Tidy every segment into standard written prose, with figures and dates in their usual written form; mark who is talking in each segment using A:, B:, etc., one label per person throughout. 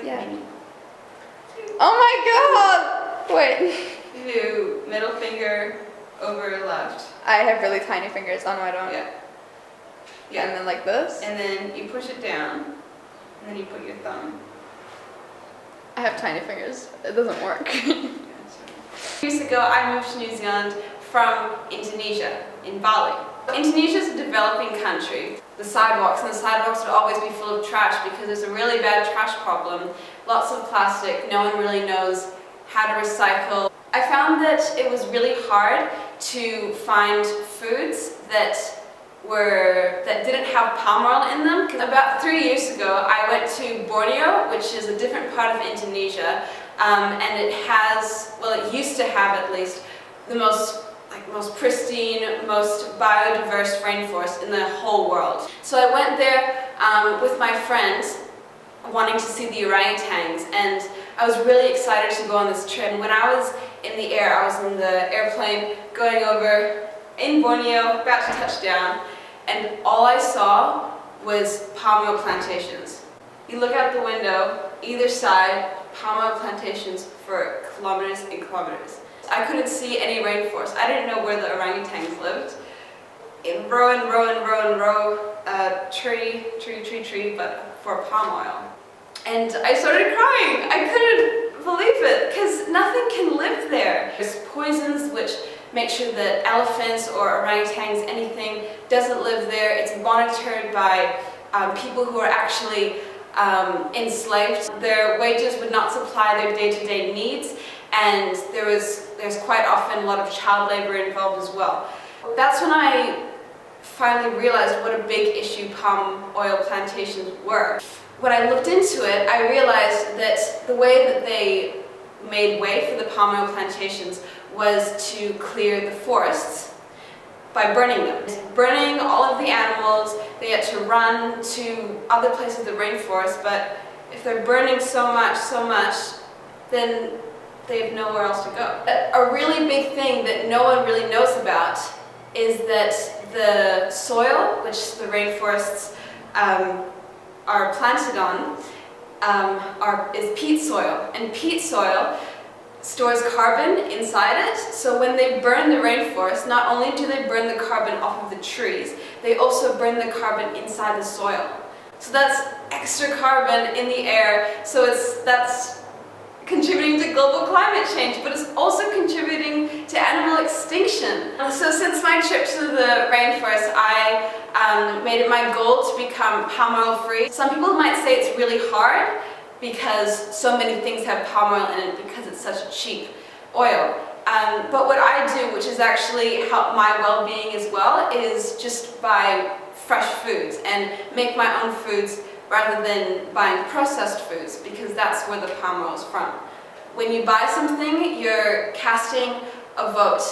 A: Yeah. Oh my god! Wait.
B: You do middle finger over left.
A: I have really tiny fingers. Oh no, I don't.
B: Yeah. Yeah.
A: And then like this.
B: And then you push it down, and then you put your thumb.
A: I have tiny fingers. It doesn't work.
B: Years ago, I moved to New Zealand from Indonesia, in Bali. Indonesia is a developing country. The sidewalks would always be full of trash because there's a really bad trash problem. Lots of plastic, no one really knows how to recycle. I found that it was really hard to find foods that didn't have palm oil in them. About 3 years ago, I went to Borneo, which is a different part of Indonesia, and it has, well, it used to have at least, the most pristine, most biodiverse rainforest in the whole world. So I went there with my friends, wanting to see the orangutans, and I was really excited to go on this trip. And when I was in the air, I was in the airplane going over in Borneo, about to touch down, and all I saw was palm oil plantations. You look out the window, either side, palm oil plantations for kilometers and kilometers. I couldn't see any rainforest. I didn't know where the orangutans lived. In row and row and row and row, tree, but for palm oil. And I started crying. I couldn't believe it, because nothing can live there. There's poisons which make sure that elephants or orangutans, anything, doesn't live there. It's monitored by people who are actually enslaved. Their wages would not supply their day-to-day needs, and there's quite often a lot of child labor involved as well. That's when I finally realized what a big issue palm oil plantations were. When I looked into it, I realized that the way that they made way for the palm oil plantations was to clear the forests by burning them. Burning all of the animals, they had to run to other places of the rainforest, but if they're burning so much, then they have nowhere else to go. A really big thing that no one really knows about is that the soil, which the rainforests are planted on, is peat soil. And peat soil stores carbon inside it, so when they burn the rainforest, not only do they burn the carbon off of the trees, they also burn the carbon inside the soil. So that's extra carbon in the air, so that's contributing to global climate change, but it's also contributing to animal extinction. So since my trip to the rainforest, I made it my goal to become palm oil free. Some people might say it's really hard because so many things have palm oil in it because it's such a cheap oil. But what I do, which has actually helped my well-being as well, is just buy fresh foods and make my own foods rather than buying processed foods, because that's where the palm oil is from. When you buy something, you're casting a vote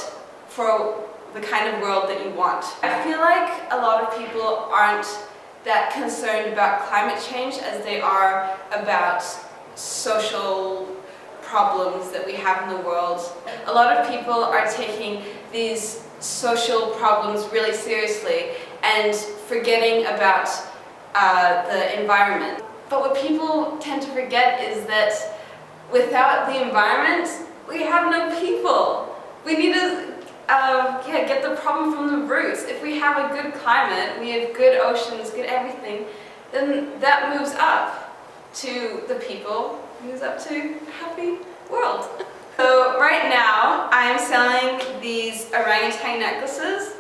B: for the kind of world that you want. I feel like a lot of people aren't that concerned about climate change as they are about social problems that we have in the world. A lot of people are taking these social problems really seriously and forgetting about the environment. But what people tend to forget is that without the environment, we have no people. We need to get the problem from the roots. If we have a good climate, we have good oceans, good everything, then that moves up to the people, moves up to a happy world. So right now, I am selling these orangutan necklaces.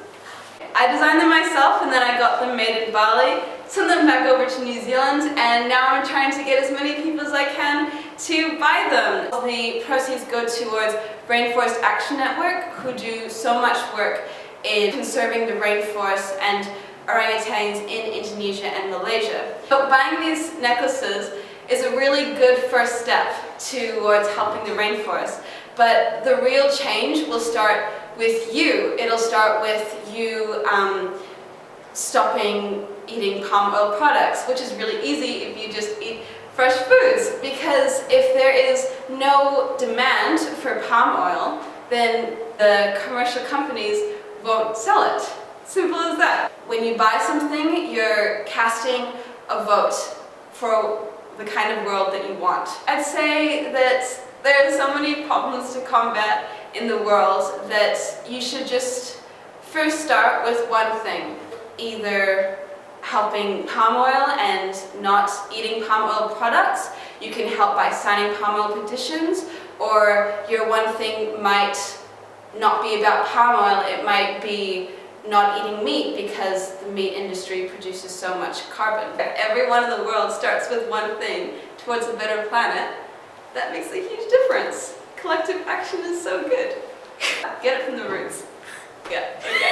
B: I designed them myself, and then I got them made in Bali, sent them back over to New Zealand, and now I'm trying to get as many people as I can to buy them. The proceeds go towards Rainforest Action Network, who do so much work in conserving the rainforest and orangutans in Indonesia and Malaysia. So buying these necklaces is a really good first step towards helping the rainforest, but the real change will start with you. It'll start with you stopping eating palm oil products, which is really easy if you just eat fresh foods, because if there is no demand for palm oil, then the commercial companies won't sell it. Simple as that. When you buy something, you're casting a vote for the kind of world that you want. I'd say that there are so many problems to combat in the world that you should just first start with one thing, either helping palm oil and not eating palm oil products. You can help by signing palm oil petitions, or your one thing might not be about palm oil, it might be not eating meat because the meat industry produces so much carbon. If everyone in the world starts with one thing towards a better planet, that makes a huge difference. Collective action is so good. Get it from the roots. Yeah, okay.